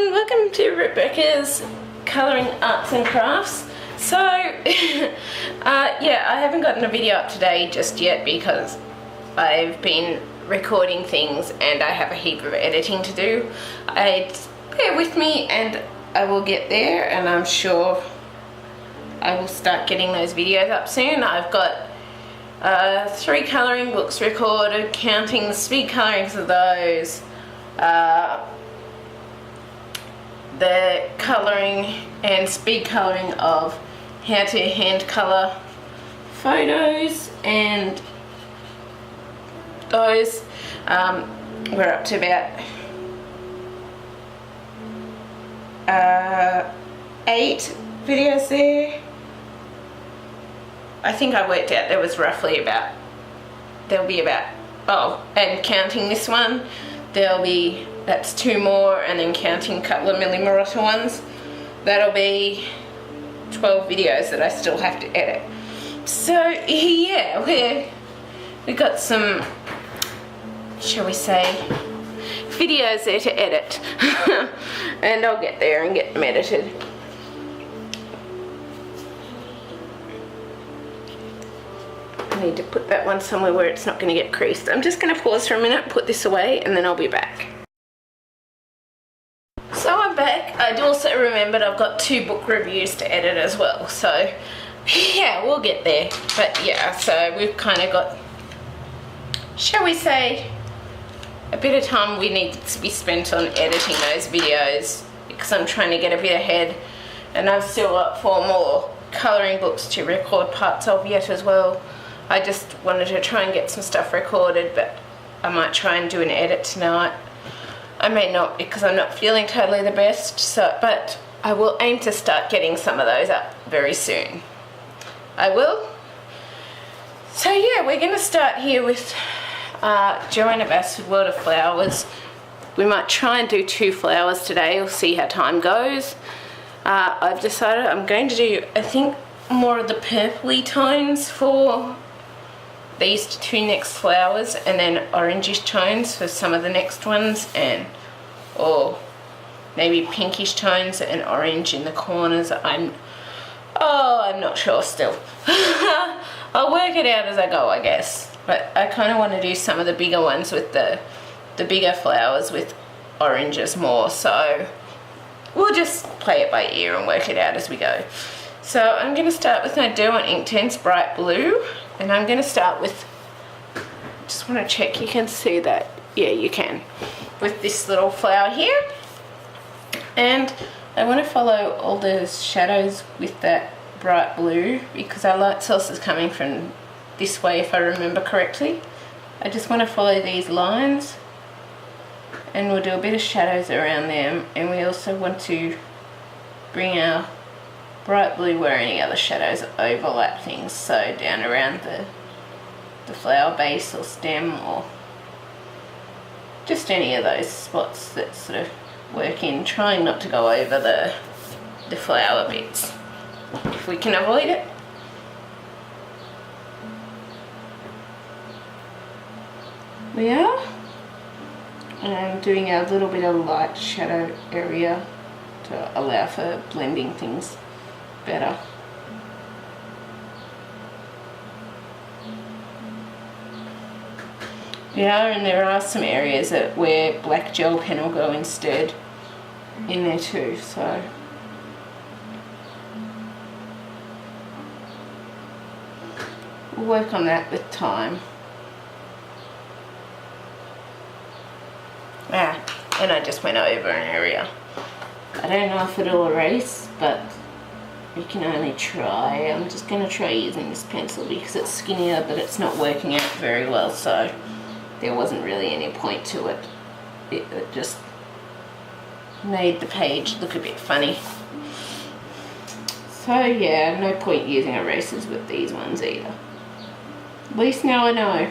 everyone, welcome to Rebecca's Colouring Arts and Crafts. So, yeah, I haven't gotten a video up today just yet because I've been recording things and I have a heap of editing to do. Bear with me and I will get there, and I'm sure I will start getting those videos up soon. I've got 3 colouring books recorded, counting the speed colourings of those, the colouring and speed colouring of how to hand colour photos, and those we're up to about 8 videos there. I think I worked out there was roughly about, and counting this one, that's 2 more, and then counting a couple of Millimarotta ones, that'll be 12 videos that I still have to edit. So yeah, we got some, shall we say, videos there to edit. And I'll get there and get them edited. I need to put that one somewhere where it's not going to get creased. I'm just going to pause for a minute, put this away, and then I'll be back. So I'm back. I also remembered I've got 2 book reviews to edit as well, so yeah, we'll get there. But yeah, so we've kind of got, shall we say, a bit of time we need to be spent on editing those videos, because I'm trying to get a bit ahead, and I've still got 4 more colouring books to record parts of yet as well. I just wanted to try and get some stuff recorded, but I might try and do an edit tonight. I may not, because I'm not feeling totally the best, but I will aim to start getting some of those up very soon. I will. So yeah, we're going to start here with Johanna Basford, World of Flowers. We might try and do 2 flowers today. We'll see how time goes. I've decided I'm going to do, I think, more of the purpley tones for these 2 next flowers, and then orangish tones for some of the next ones, or maybe pinkish tones and orange in the corners. I'm not sure still. I'll work it out as I go, I guess. But I kind of want to do some of the bigger ones with the bigger flowers with oranges more, so we'll just play it by ear and work it out as we go. So I'm going to start with my Derwent Inktense Bright Blue, and I'm going to start with, just want to check you can see that, yeah you can, with this little flower here, and I want to follow all the shadows with that bright blue because our light source is coming from this way if I remember correctly. I just want to follow these lines, and we'll do a bit of shadows around them, and we also want to bring our bright blue where any other shadows overlap things, so down around the flower base or stem, or just any of those spots that sort of work in, trying not to go over the flower bits if we can avoid it. We are, and I'm doing a little bit of light shadow area to allow for blending things better. Yeah, and there are some areas where black gel pen will go instead in there too, so we'll work on that with time. And I just went over an area. I don't know if it'll erase, but we can only try. I'm just going to try using this pencil because it's skinnier, but it's not working out very well, so there wasn't really any point to it. It just made the page look a bit funny. So yeah, no point using erasers with these ones either. At least now I know.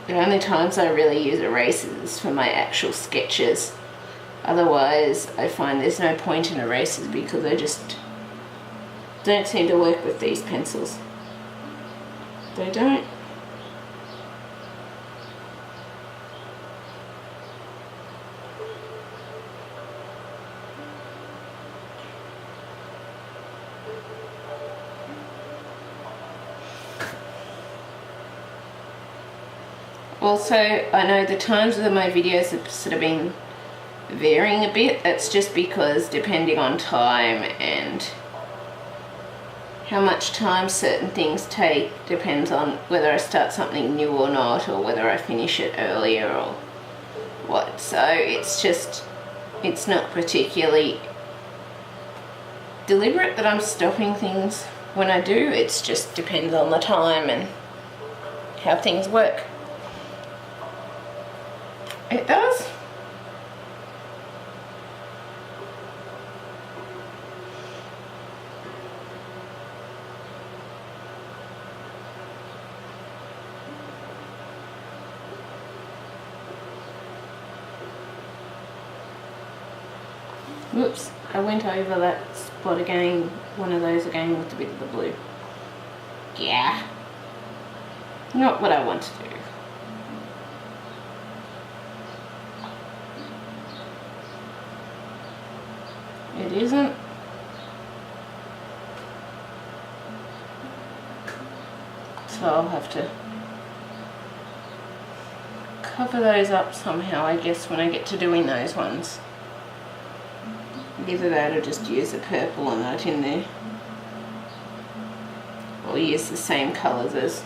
The only times I really use erasers for my actual sketches. Otherwise, I find there's no point in erasers because they just don't seem to work with these pencils. They don't. Also, I know the times of my videos have sort of been varying a bit. That's just because depending on time and how much time certain things take depends on whether I start something new or not, or whether I finish it earlier or what. So it's not particularly deliberate that I'm stopping things when I do. It's just depends on the time and how things work. It does. Whoops, I went over that spot again, one of those again with a bit of the blue. Yeah, not what I want to do. It isn't. So I'll have to cover those up somehow, I guess, when I get to doing those ones. Either that or just use a purple on that in there. Or use the same colours as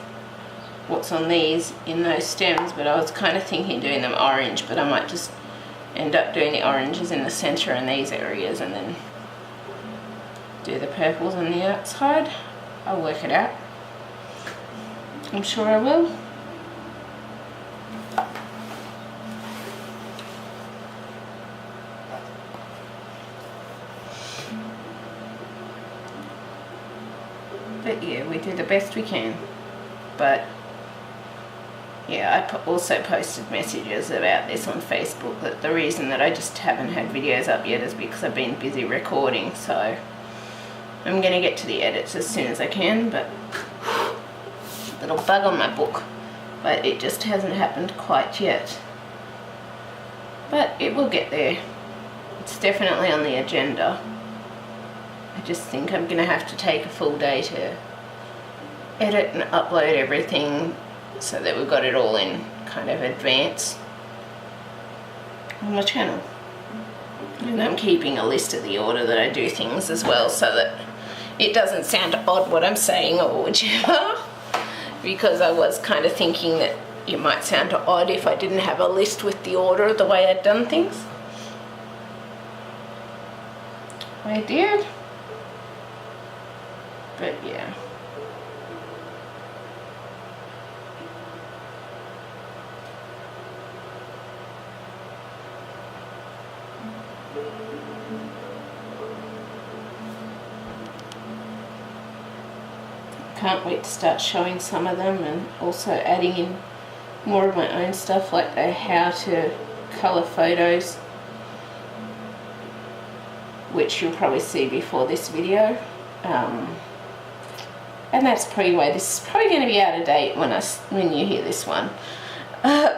what's on these in those stems, but I was kind of thinking doing them orange, but I might just end up doing the oranges in the centre and these areas and then do the purples on the outside. I'll work it out. I'm sure I will. But yeah, we do the best we can. But yeah, I also posted messages about this on Facebook, that the reason that I just haven't had videos up yet is because I've been busy recording. So I'm going to get to the edits as soon as I can, but little bug on my book, but it just hasn't happened quite yet. But it will get there. It's definitely on the agenda. I just think I'm going to have to take a full day to edit and upload everything so that we've got it all in kind of advance on my channel. And I'm keeping a list of the order that I do things as well, so that it doesn't sound odd what I'm saying or whichever, because I was kind of thinking that it might sound odd if I didn't have a list with the order of the way I'd done things. I did. But yeah. Can't wait to start showing some of them, and also adding in more of my own stuff, like the how to colour photos, which you'll probably see before this video. And that's probably why this is probably going to be out of date when you hear this one,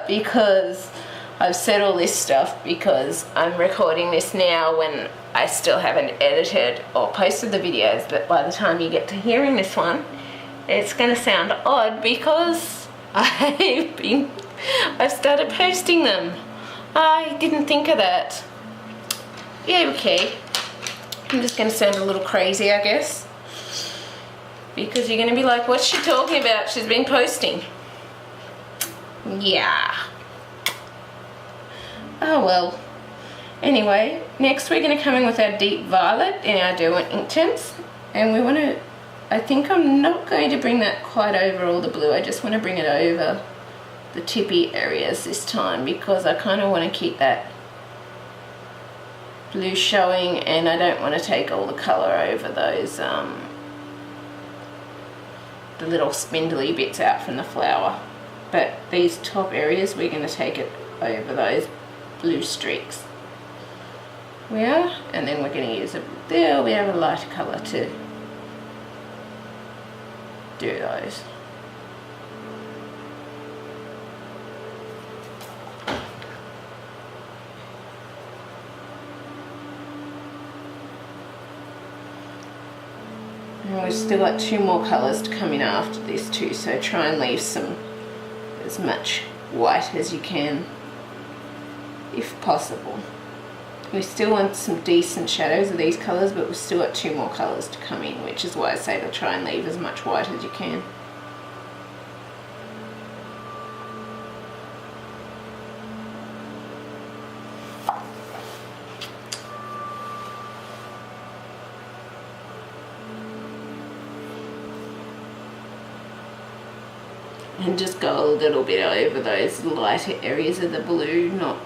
because I've said all this stuff because I'm recording this now when I still haven't edited or posted the videos, but by the time you get to hearing this one, it's going to sound odd because I've started posting them. I didn't think of that. Yeah, okay. I'm just going to sound a little crazy, I guess, because you're going to be like, what's she talking about? She's been posting. Yeah. Oh well. Anyway, next we're going to come in with our deep violet in our Derwent Inktense, and we want to, I think I'm not going to bring that quite over all the blue. I just want to bring it over the tippy areas this time, because I kind of want to keep that blue showing, and I don't want to take all the colour over those the little spindly bits out from the flower. But these top areas, we're going to take it over those blue streaks. We are, and then we're going to use there we have a lighter colour to do those. And we've still got two more colours to come in after this too, so try and leave some as much white as you can, if possible. We still want some decent shadows of these colours, but we've still got 2 more colours to come in, which is why I say to try and leave as much white as you can. And just go a little bit over those lighter areas of the blue, not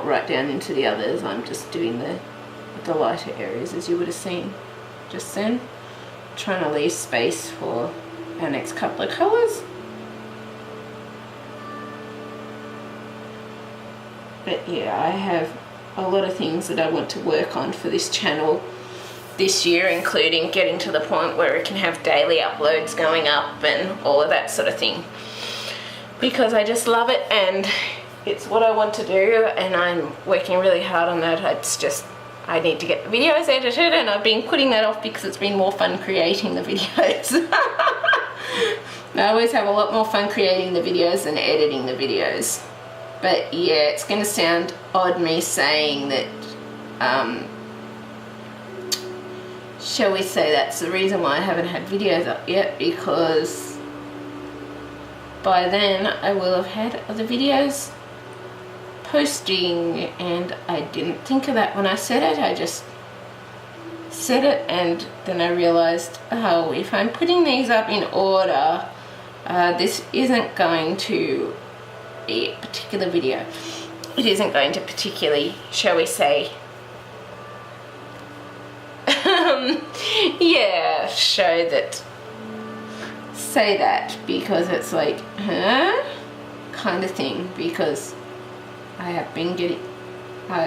right down into the others. I'm just doing the lighter areas, as you would have seen just then. Trying to leave space for our next couple of colours. But yeah, I have a lot of things that I want to work on for this channel this year, including getting to the point where it can have daily uploads going up and all of that sort of thing, because I just love it and it's what I want to do, and I'm working really hard on that. It's just, I need to get the videos edited, and I've been putting that off because it's been more fun creating the videos. I always have a lot more fun creating the videos than editing the videos. But yeah, it's going to sound odd me saying that, shall we say that's the reason why I haven't had videos up yet, because by then I will have had other videos posting, and I didn't think of that when I said it. I just said it, and then I realized, oh, if I'm putting these up in order, this isn't going to be a particular video. It isn't going to particularly, shall we say, yeah, say that, because it's like, huh, kind of thing, because I have been getting,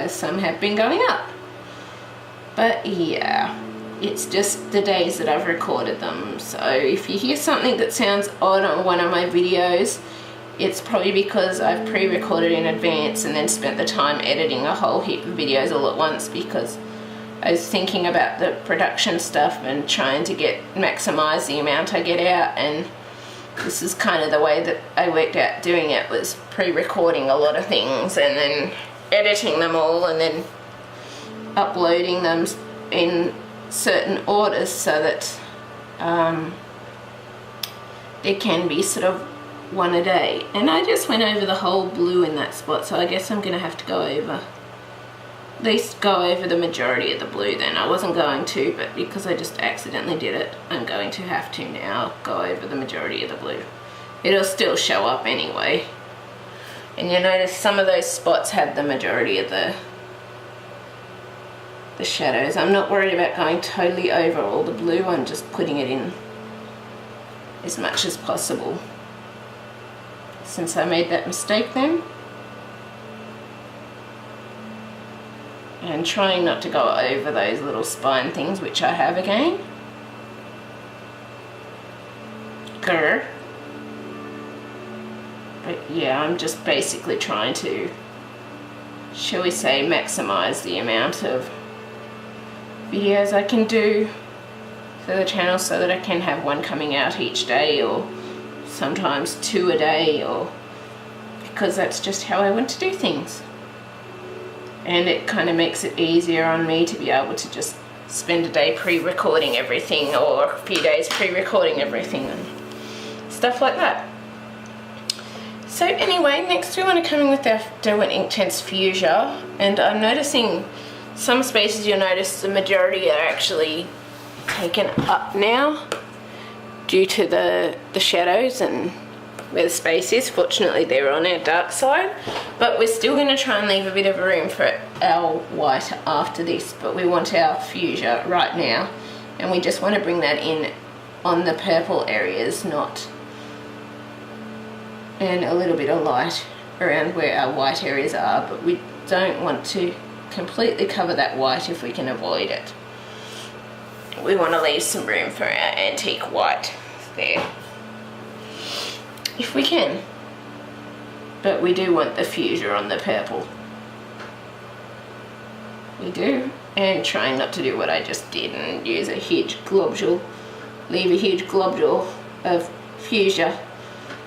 some have been going up. But yeah, it's just the days that I've recorded them. So if you hear something that sounds odd on one of my videos, it's probably because I've pre-recorded in advance and then spent the time editing a whole heap of videos all at once, because I was thinking about the production stuff and trying to maximize the amount I get out, and this is kind of the way that I worked out doing it, was pre-recording a lot of things and then editing them all and then uploading them in certain orders so that there can be sort of one a day. And I just went over the whole blue in that spot, so I guess I'm going to have to go over, at least go over the majority of the blue then. I wasn't going to, but because I just accidentally did it, I'm going to have to now go over the majority of the blue. It'll still show up anyway. And you notice some of those spots had the majority of the shadows. I'm not worried about going totally over all the blue, I'm just putting it in as much as possible. Since I made that mistake then. And trying not to go over those little spine things, which I have again. Grr. But yeah, I'm just basically trying to, shall we say, maximize the amount of videos I can do for the channel, so that I can have one coming out each day, or sometimes 2 a day, or because that's just how I want to do things. And it kind of makes it easier on me to be able to just spend a day pre-recording everything, or a few days pre-recording everything and stuff like that. So anyway, next we want to come in with our Derwent Inktense Fuschia, and I'm noticing some spaces, you'll notice the majority are actually taken up now due to the shadows and where the space is. Fortunately they're on our dark side, but we're still going to try and leave a bit of room for our white after this, but we want our Fuschia right now, and we just want to bring that in on the purple areas, and a little bit of light around where our white areas are, but we don't want to completely cover that white if we can avoid it. We want to leave some room for our antique white there, if we can. But we do want the Fuschia on the purple. We do. And trying not to do what I just did and use a huge globule, leave a huge globule of Fuschia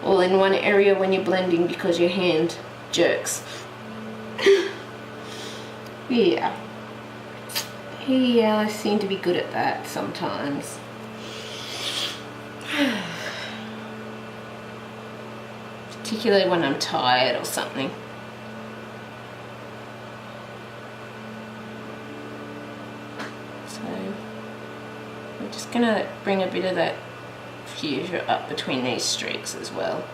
all in one area when you're blending because your hand jerks. Yeah. Yeah, I seem to be good at that sometimes. Particularly when I'm tired or something. So I'm just gonna bring a bit of that fuchsia up between these streaks as well,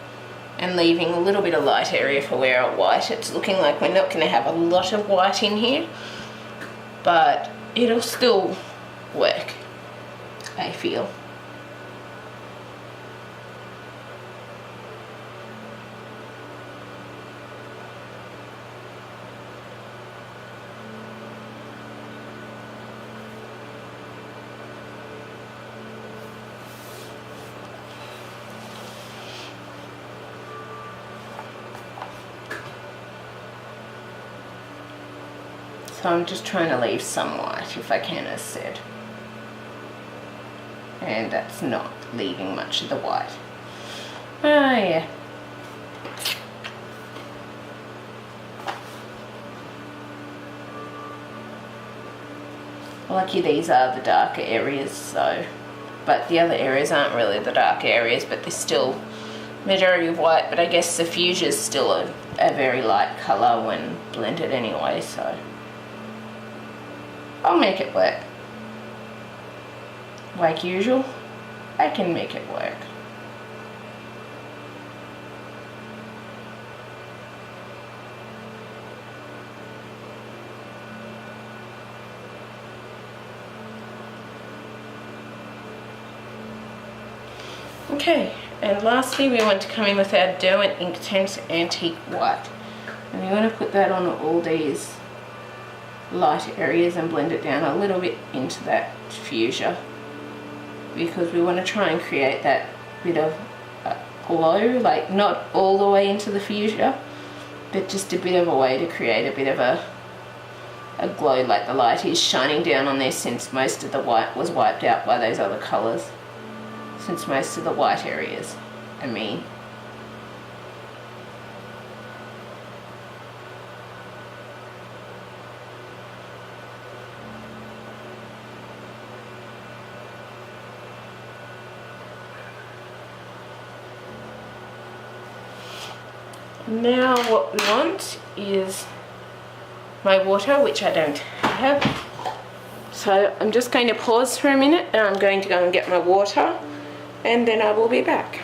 and leaving a little bit of light area for where our white. It's looking like we're not going to have a lot of white in here, but it'll still work, I feel. So I'm just trying to leave some white if I can, as said. And that's not leaving much of the white. Oh yeah. Lucky these are the darker areas, so, but the other areas aren't really the dark areas, but they're still majority of white. But I guess the fuchsia is still a very light colour when blended anyway, so I'll make it work. Like usual, I can make it work. Okay, and lastly we want to come in with our Derwent Inktense Antique White. And we want to put that on all these light areas and blend it down a little bit into that fuchsia, because we want to try and create that bit of glow, like not all the way into the fuchsia, but just a bit of a way to create a bit of a glow, like the light is shining down on there, since most of the white was wiped out by those other colours, since most of the white areas, I mean. Now what we want is my water, which I don't have. So I'm just going to pause for a minute and I'm going to go and get my water, and then I will be back.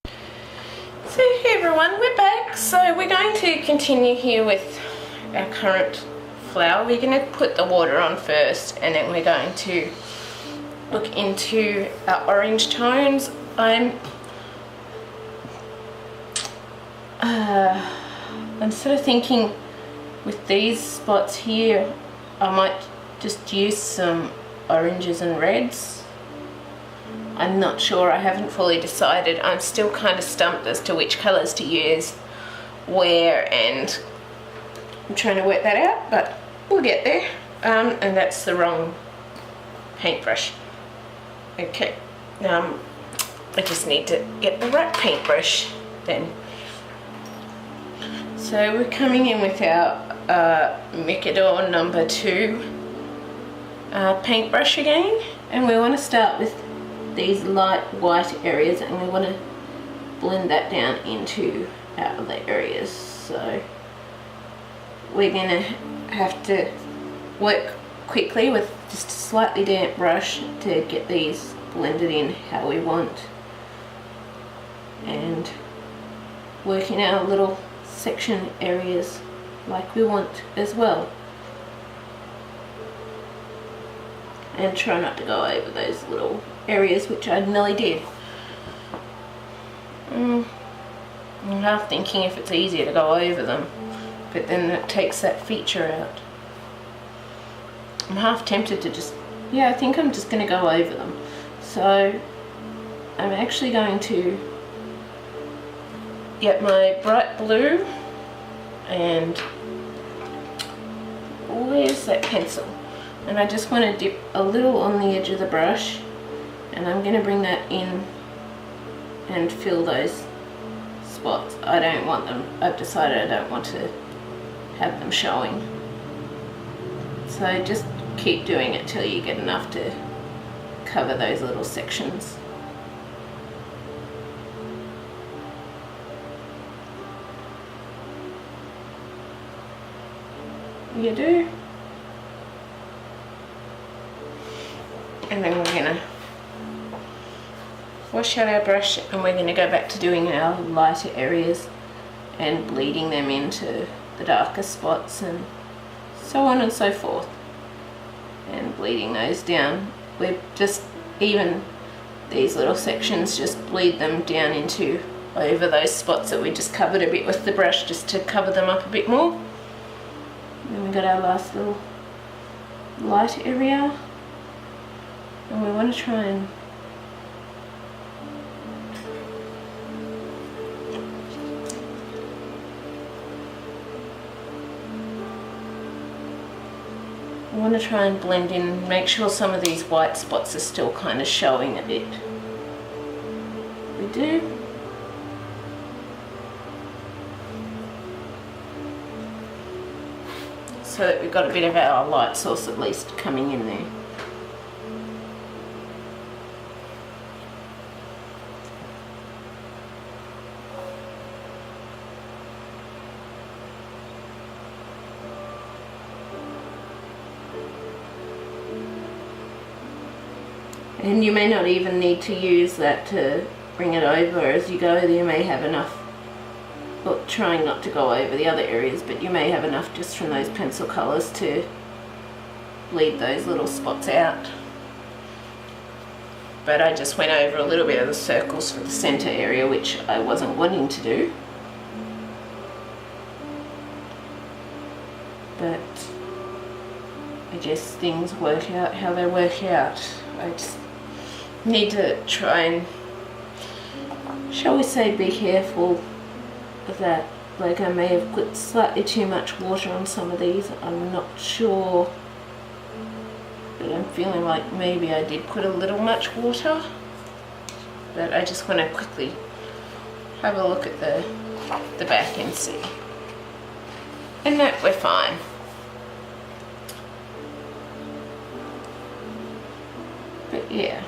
So hey everyone, we're back. So we're going to continue here with our current flower. We're going to put the water on first, and then we're going to look into our orange tones. I'm sort of thinking with these spots here, I might just use some oranges and reds. I'm not sure, I haven't fully decided. I'm still kind of stumped as to which colours to use where, and I'm trying to work that out, but we'll get there. And that's the wrong paintbrush. Okay, I just need to get the right paintbrush then. So we're coming in with our Mikador number 2 paintbrush again, and we want to start with these light white areas, and we want to blend that down into our other areas. So we're going to have to work quickly with just a slightly damp brush to get these blended in how we want, and working our little section areas like we want as well, and try not to go over those little areas, which I nearly did. I'm half thinking if it's easier to go over them, but then it takes that feature out. I'm half tempted to just, yeah, I think I'm just going to go over them. So I'm actually going to get my bright blue, and where's that pencil? And I just want to dip a little on the edge of the brush, and I'm going to bring that in and fill those spots. I don't want them, I've decided I don't want to have them showing. So just keep doing it till you get enough to cover those little sections. You do. And then we're gonna wash out our brush and we're gonna go back to doing our lighter areas and bleeding them into the darker spots and so on and so forth. And bleeding those down. We're just, even these little sections, just bleed them down into over those spots that we just covered a bit with the brush, just to cover them up a bit more. Then we got our last little light area, and we want to try and blend in, make sure some of these white spots are still kind of showing a bit. We do. So that we've got a bit of our light source at least coming in there. And you may not even need to use that to bring it over as you go. You may have enough, well, trying not to go over the other areas, but you may have enough just from those pencil colours to bleed those little spots out. But I just went over a little bit of the circles for the centre area, which I wasn't wanting to do. But I guess things work out how they work out. I just need to try and, shall we say, be careful of that. Like, I may have put slightly too much water on some of these, I'm not sure, but I'm feeling like maybe I did put a little much water. But I just want to quickly have a look at the back and see, and that we're fine. But yeah.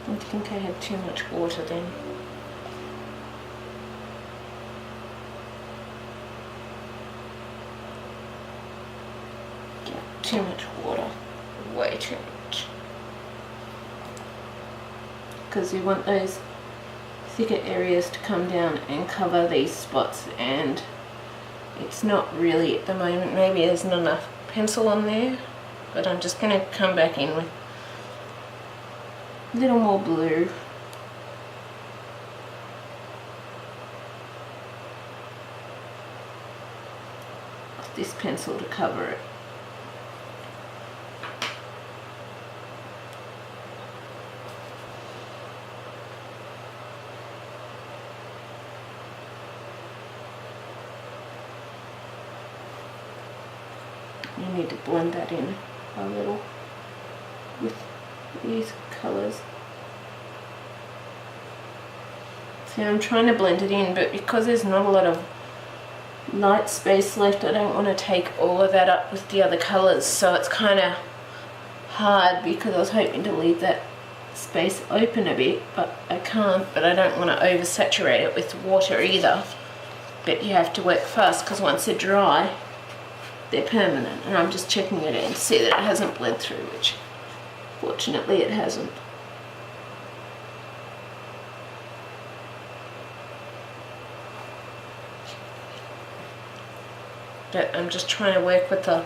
I think I had too much water then. Yeah, too much water. Way too much. Because you want those thicker areas to come down and cover these spots, and it's not really at the moment. Maybe there's not enough pencil on there, but I'm just going to come back in with a little more blue. With this pencil to cover it. You need to blend that in a little with these colours. See, I'm trying to blend it in, but because there's not a lot of light space left, I don't want to take all of that up with the other colours, so it's kind of hard, because I was hoping to leave that space open a bit, but I can't. But I don't want to oversaturate it with water either. But you have to work fast, because once they're dry, they're permanent. And I'm just checking it in to see that it hasn't bled through, which fortunately it hasn't. But I'm just trying to work with a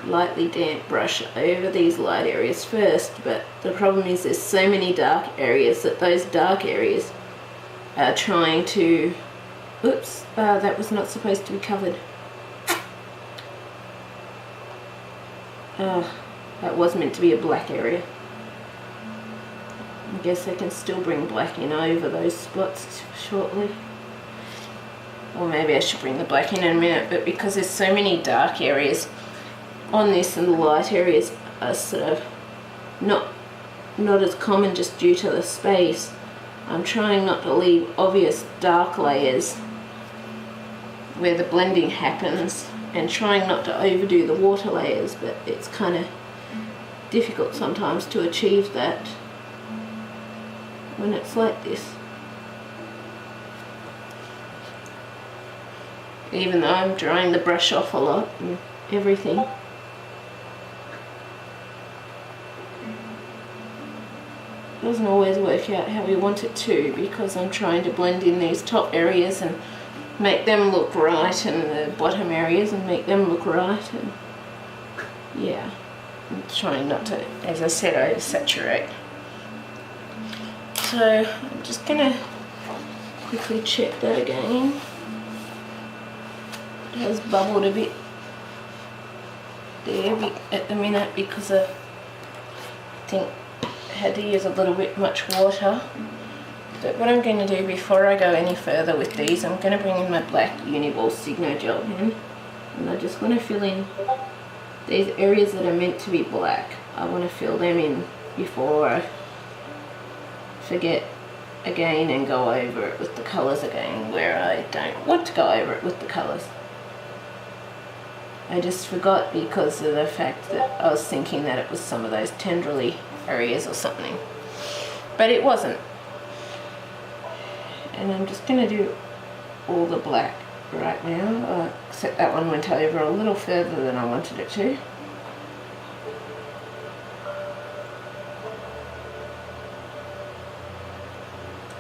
lightly damp brush over these light areas first. But the problem is there's so many dark areas that those dark areas are trying to, oops, that was not supposed to be covered. That was meant to be a black area. guess I can still bring black in over those spots shortly. Or maybe I should bring the black in a minute, but because there's so many dark areas on this and the light areas are sort of not as common just due to the space, I'm trying not to leave obvious dark layers where the blending happens, and trying not to overdo the water layers, but it's kind of difficult sometimes to achieve that when it's like this. Even though I'm drying the brush off a lot and everything. Doesn't always work out how we want it to, because I'm trying to blend in these top areas and make them look right, and the bottom areas and make them look right, and yeah, I'm trying not to, as I said, oversaturate. So I'm just gonna quickly check that again. It has bubbled a bit there at the minute because I think I had to use a little bit much water. But what I'm going to do before I go any further with these, I'm going to bring in my black Uniball Signo gel pen, and I just want to fill in these areas that are meant to be black. I want to fill them in before I forget again and go over it with the colours again where I don't want to go over it with the colours. I just forgot because of the fact that I was thinking that it was some of those tendrily areas or something, but it wasn't. And I'm just going to do all the black right now, except that one went over a little further than I wanted it to.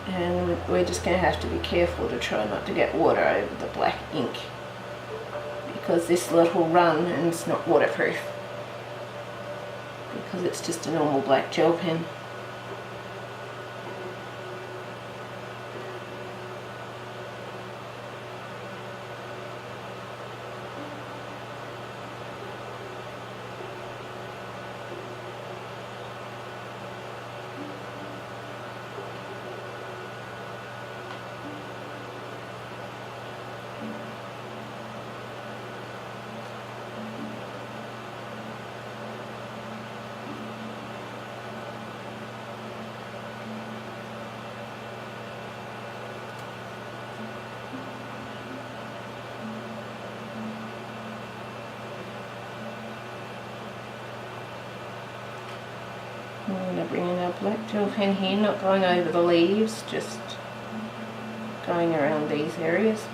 And we're just going to have to be careful to try not to get water over the black ink, because this little run and it's not waterproof, because it's just a normal black gel pen. I'm going to bring in our black gel pen here, not going over the leaves, just going around these areas.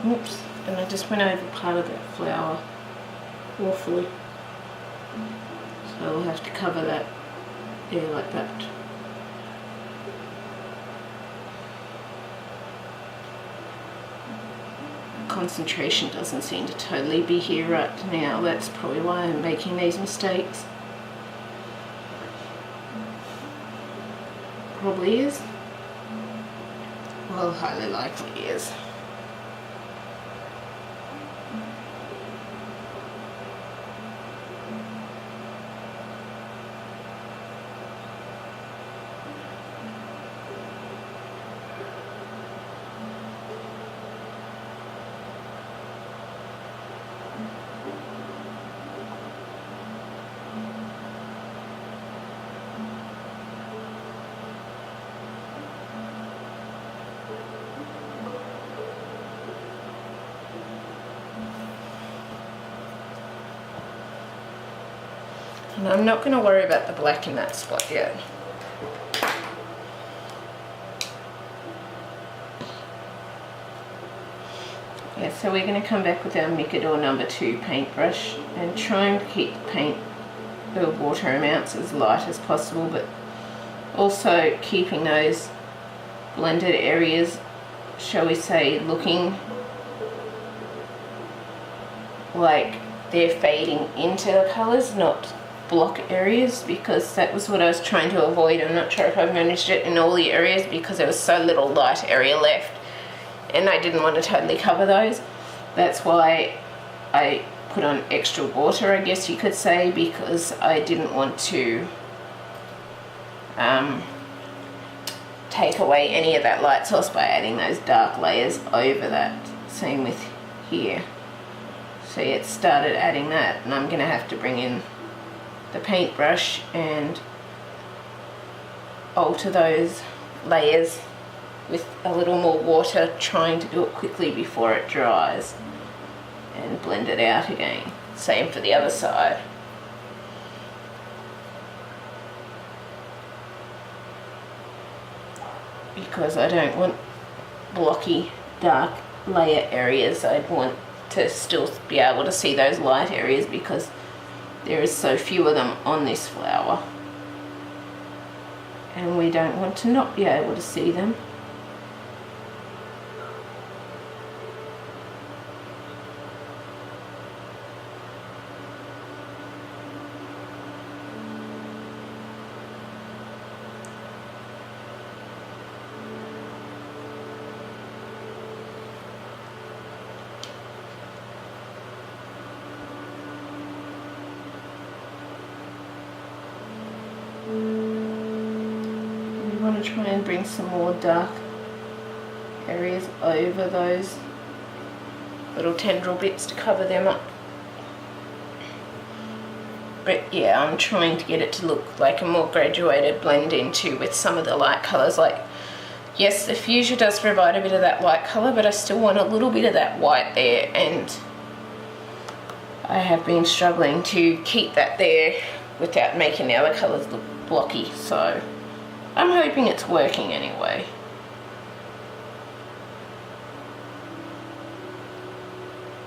Oops, and I just went over part of that flower awfully. So I'll have to cover that, yeah, like that. Concentration doesn't seem to totally be here right now. That's probably why I'm making these mistakes. Probably is. Well, highly likely is. And I'm not going to worry about the black in that spot yet. Yeah, so we're going to come back with our Mikador number 2 paintbrush and try and keep the paint, the water amounts as light as possible, but also keeping those blended areas, shall we say, looking like they're fading into the colours, not block areas, because that was what I was trying to avoid. I'm not sure if I've managed it in all the areas because there was so little light area left and I didn't want to totally cover those. That's why I put on extra water, I guess you could say, because I didn't want to take away any of that light source by adding those dark layers over that. Same with here. See, it started adding that, and I'm going to have to bring in the paintbrush and alter those layers with a little more water, trying to do it quickly before it dries, and blend it out again. Same for the other side. Because I don't want blocky dark layer areas. I'd want to still be able to see those light areas because there is so few of them on this flower, and we don't want to not be able to see them. Try and bring some more dark areas over those little tendril bits to cover them up. But yeah, I'm trying to get it to look like a more graduated blend into with some of the light colours. Like, yes, the fuchsia does provide a bit of that light colour, but I still want a little bit of that white there, and I have been struggling to keep that there without making the other colours look blocky, so I'm hoping it's working anyway.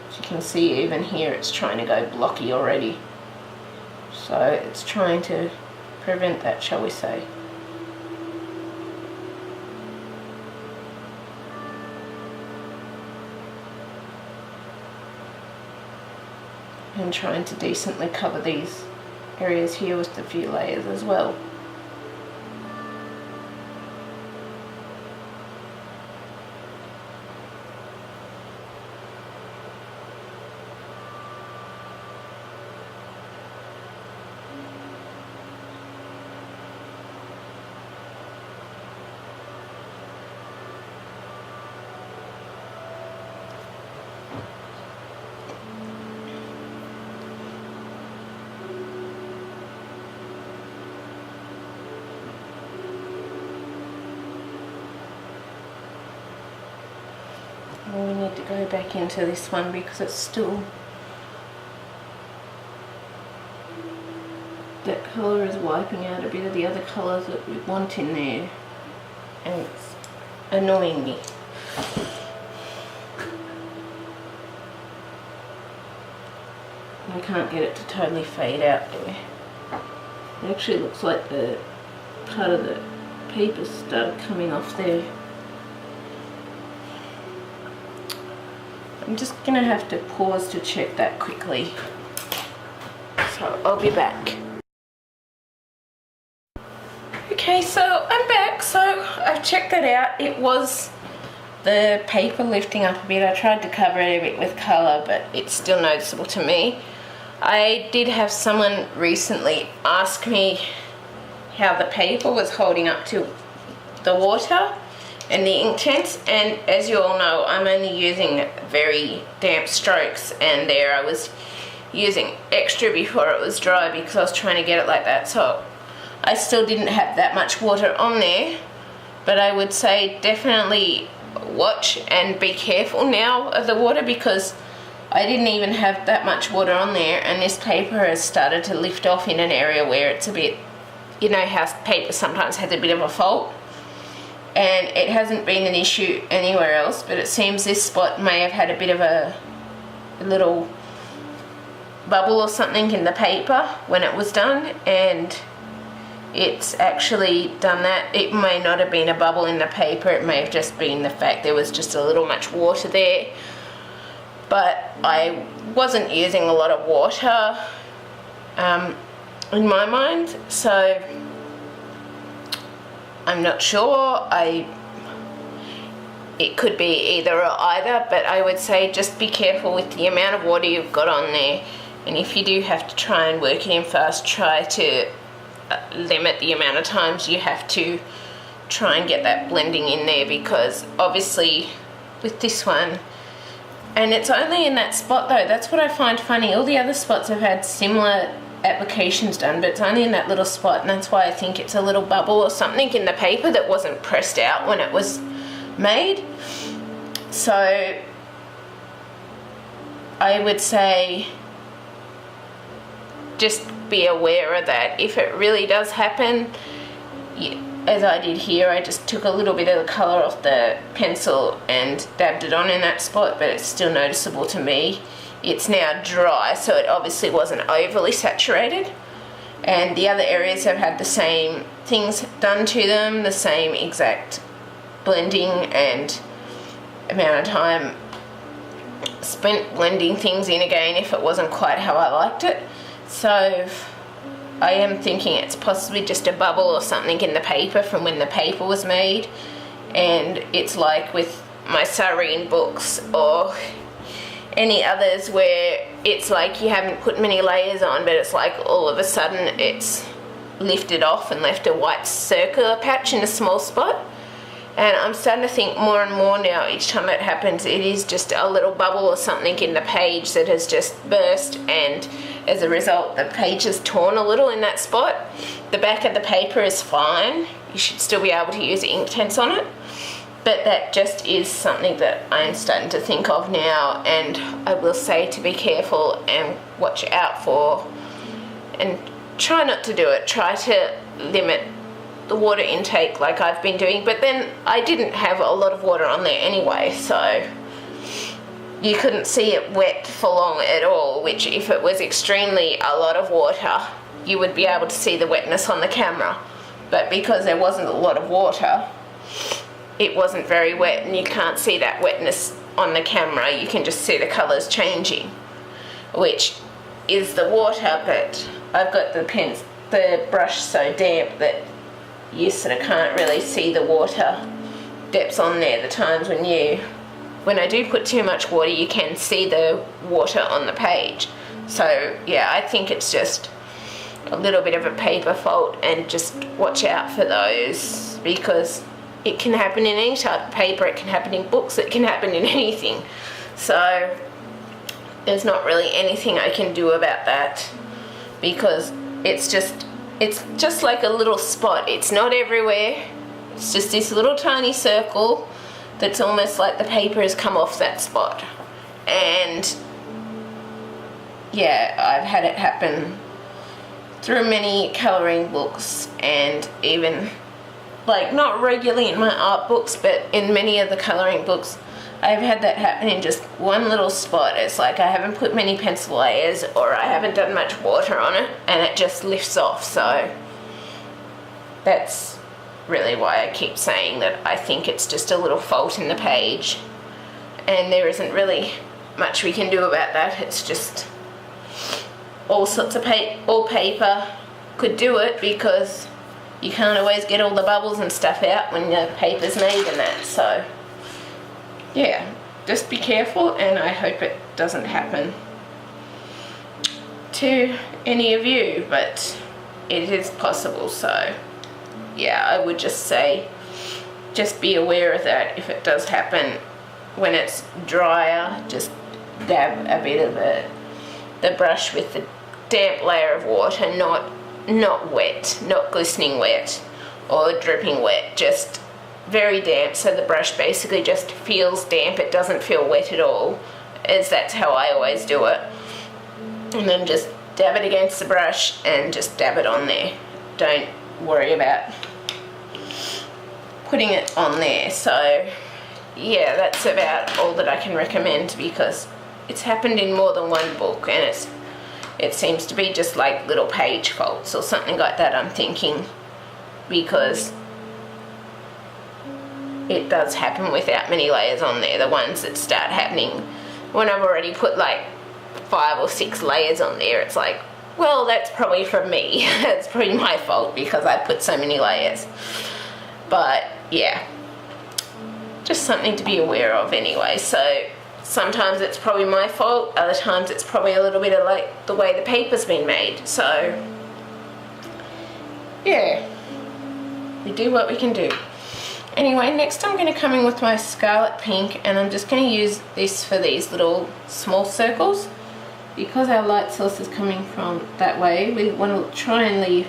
As you can see, even here it's trying to go blocky already. So it's trying to prevent that, shall we say. And trying to decently cover these areas here with a few layers as well. We need to go back into this one because it's still, that colour is wiping out a bit of the other colours that we want in there, and it's annoying me. I can't get it to totally fade out there. It actually looks like the part of the paper started coming off there. I'm just going to have to pause to check that quickly. So I'll be back. Okay, so I'm back. So I've checked that out. It was the paper lifting up a bit. I tried to cover it a bit with colour, but it's still noticeable to me. I did have someone recently ask me how the paper was holding up to the water and the Inktense, and as you all know, I'm only using very damp strokes, and there I was using extra before it was dry because I was trying to get it like that. So I still didn't have that much water on there, but I would say definitely watch and be careful now of the water, because I didn't even have that much water on there, and this paper has started to lift off in an area where it's a bit, you know how paper sometimes has a bit of a fault. And it hasn't been an issue anywhere else, but it seems this spot may have had a bit of a little bubble or something in the paper when it was done, and it's actually done that. It may not have been a bubble in the paper, it may have just been the fact there was just a little much water there. but I wasn't using a lot of water in my mind, so I'm not sure. It could be either or either, but I would say just be careful with the amount of water you've got on there, and if you do have to try and work it in fast, try to limit the amount of times you have to try and get that blending in there, because obviously with this one, and it's only in that spot though, that's what I find funny. All the other spots have had similar applications done, but it's only in that little spot, and that's why I think it's a little bubble or something in the paper that wasn't pressed out when it was made. So I would say just be aware of that. If it really does happen, as I did here, I just took a little bit of the colour off the pencil and dabbed it on in that spot, but it's still noticeable to me. It's now dry, so it obviously wasn't overly saturated, and the other areas have had the same things done to them, the same exact blending and amount of time spent blending things in again if it wasn't quite how I liked it. So I am thinking it's possibly just a bubble or something in the paper from when the paper was made, and it's like with my Signo books or any others where it's like you haven't put many layers on, but it's like all of a sudden it's lifted off and left a white circular patch in a small spot. And I'm starting to think more and more now, each time it happens, it is just a little bubble or something in the page that has just burst, and as a result the page is torn a little in that spot. The back of the paper is fine, you should still be able to use Inktense on it, but that just is something that I'm starting to think of now, and I will say to be careful and watch out for, and try not to do it. Try to limit the water intake like I've been doing, but then I didn't have a lot of water on there anyway, so you couldn't see it wet for long at all, which if it was extremely a lot of water, you would be able to see the wetness on the camera, but because there wasn't a lot of water, it wasn't very wet, and you can't see that wetness on the camera. You can just see the colours changing, which is the water, but I've got the brush so damp that you sort of can't really see the water depths on there. The times when I do put too much water, you can see the water on the page. So yeah, I think it's just a little bit of a paper fault, and just watch out for those, because it can happen in any type of paper, it can happen in books, it can happen in anything. So there's not really anything I can do about that, because it's just like a little spot. It's not everywhere, it's just this little tiny circle that's almost like the paper has come off that spot. And yeah, I've had it happen through many colouring books, and even like not regularly in my art books, but in many of the colouring books I've had that happen in just one little spot. It's like I haven't put many pencil layers, or I haven't done much water on it, and it just lifts off. So that's really why I keep saying that I think it's just a little fault in the page, and there isn't really much we can do about that. It's just all sorts of all paper could do it, because you can't always get all the bubbles and stuff out when the paper's made and that. So yeah, just be careful, and I hope it doesn't happen to any of you, but it is possible. So yeah, I would just say just be aware of that. If it does happen when it's drier, just dab a bit of the brush with the damp layer of water, not wet, not glistening wet or dripping wet, just very damp, so the brush basically just feels damp. It doesn't feel wet at all, as that's how I always do it. And then just dab it against the brush and just dab it on there. Don't worry about putting it on there. So yeah, that's about all that I can recommend, because it's happened in more than one book, and it seems to be just like little page faults or something like that, I'm thinking, because it does happen without many layers on there. The ones that start happening when I've already put like 5 or 6 layers on there, it's like, well, that's probably from me. It's probably my fault because I put so many layers. But yeah, just something to be aware of anyway. So sometimes it's probably my fault, other times it's probably a little bit of like the way the paper's been made. So yeah, we do what we can do. Anyway, next I'm going to come in with my Scarlet Pink, and I'm just going to use this for these little small circles. Because our light source is coming from that way, we want to try and leave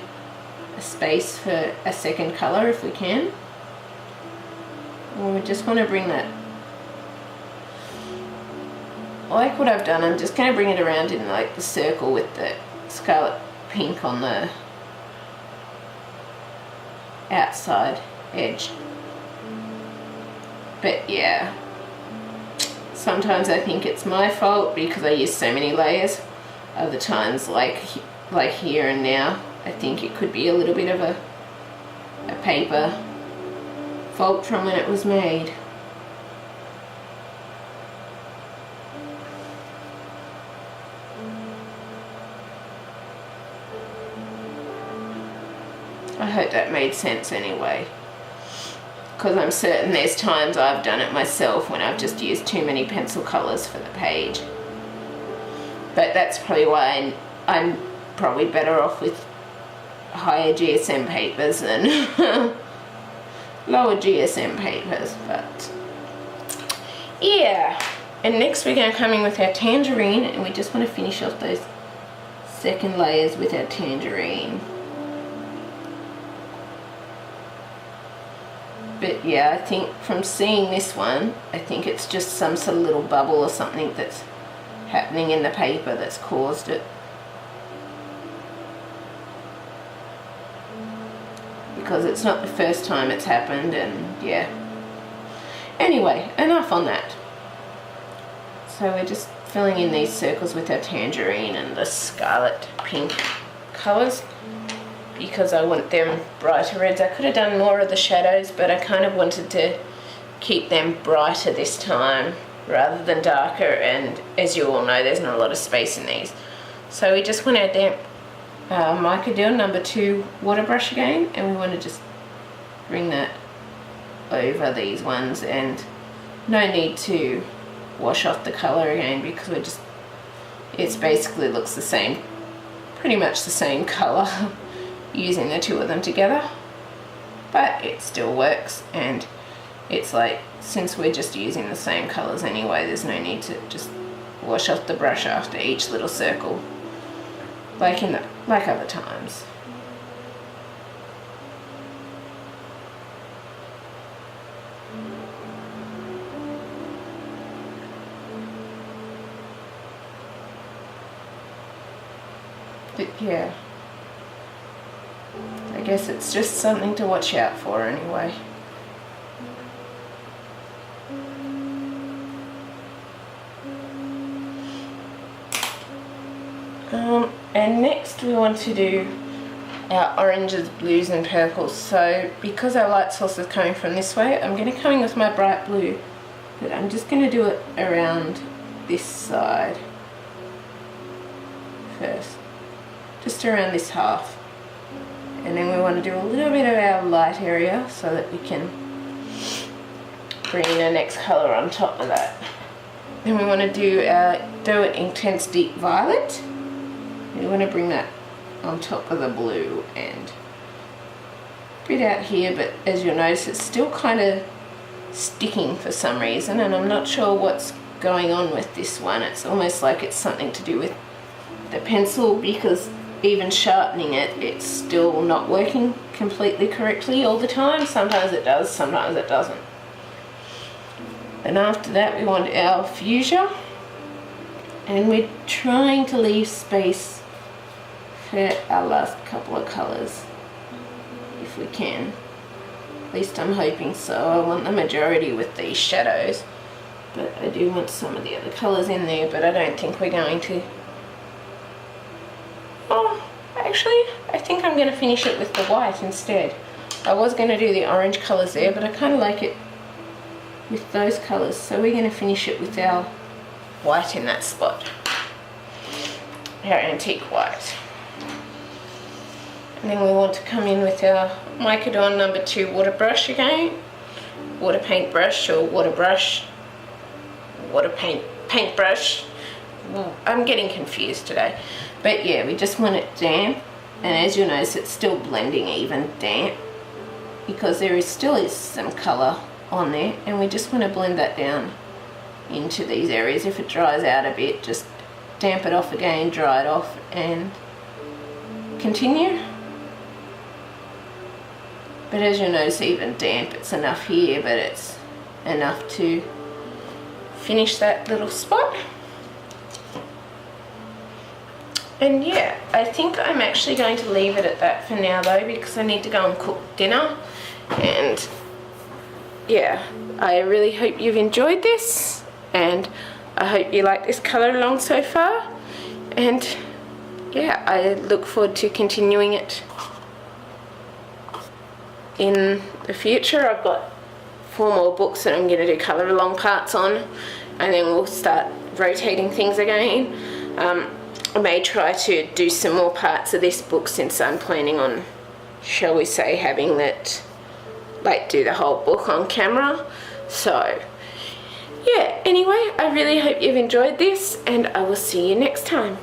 a space for a second colour if we can. And we just want to bring that, like what I've done, I'm just going to bring it around in like the circle with the Scarlet Pink on the outside edge. But yeah, sometimes I think it's my fault because I use so many layers. Other times, like here and now, I think it could be a little bit of a paper fault from when it was made. I hope that made sense anyway, because I'm certain there's times I've done it myself when I've just used too many pencil colours for the page. But that's probably why I'm probably better off with higher GSM papers than lower GSM papers. But yeah, and next we're going to come in with our Tangerine, and we just want to finish off those second layers with our Tangerine. But yeah, I think from seeing this one, I think it's just some sort of little bubble or something that's happening in the paper that's caused it. Because it's not the first time it's happened, and yeah. Anyway, enough on that. So we're just filling in these circles with our Tangerine and the Scarlet Pink colours, because I want them brighter reds. I could have done more of the shadows, but I kind of wanted to keep them brighter this time rather than darker, and as you all know, there's not a lot of space in these. So we just want our damp mica deal number 2 water brush again, and we want to just bring that over these ones, and no need to wash off the colour again because we're just, it basically looks the same, pretty much the same colour using the two of them together, but it still works. And it's like, since we're just using the same colours anyway, there's no need to just wash off the brush after each little circle like other times. But yeah, I guess it's just something to watch out for anyway. And next we want to do our oranges, blues and purples. So because our light source is coming from this way, I'm going to come in with my bright blue, but I'm just going to do it around this side first, just around this half. And then we want to do a little bit of our light area so that we can bring in our next colour on top of that. Then we want to do our Derwent Inktense Deep Violet. We want to bring that on top of the blue and a bit out here, but as you'll notice it's still kind of sticking for some reason, and I'm not sure what's going on with this one. It's almost like it's something to do with the pencil, because even sharpening it, it's still not working completely correctly all the time. Sometimes it does, sometimes it doesn't. And after that we want our Fuschia, and we're trying to leave space for our last couple of colours if we can. At least I'm hoping so. I want the majority with these shadows, but I do want some of the other colours in there, but I don't think we're going to. Oh, actually I think I'm going to finish it with the white instead. I was going to do the orange colours there, but I kind of like it with those colours, so we're going to finish it with our white in that spot. Our antique white. And then we want to come in with our Microdon number 2 water brush again. Water paint brush or water brush. Water paint brush. I'm getting confused today. But yeah, we just want it damp. And as you'll notice, it's still blending even damp, because there still is some colour on there, and we just want to blend that down into these areas. If it dries out a bit, just damp it off again, dry it off, and continue. But as you'll notice, even damp, it's enough here, but it's enough to finish that little spot. And yeah, I think I'm actually going to leave it at that for now though, because I need to go and cook dinner. And yeah, I really hope you've enjoyed this, and I hope you like this colour along so far. And yeah, I look forward to continuing it in the future. I've got 4 more books that I'm going to do colour along parts on, and then we'll start rotating things again. I may try to do some more parts of this book, since I'm planning on, shall we say, having that, like, do the whole book on camera. So yeah, anyway, I really hope you've enjoyed this, and I will see you next time.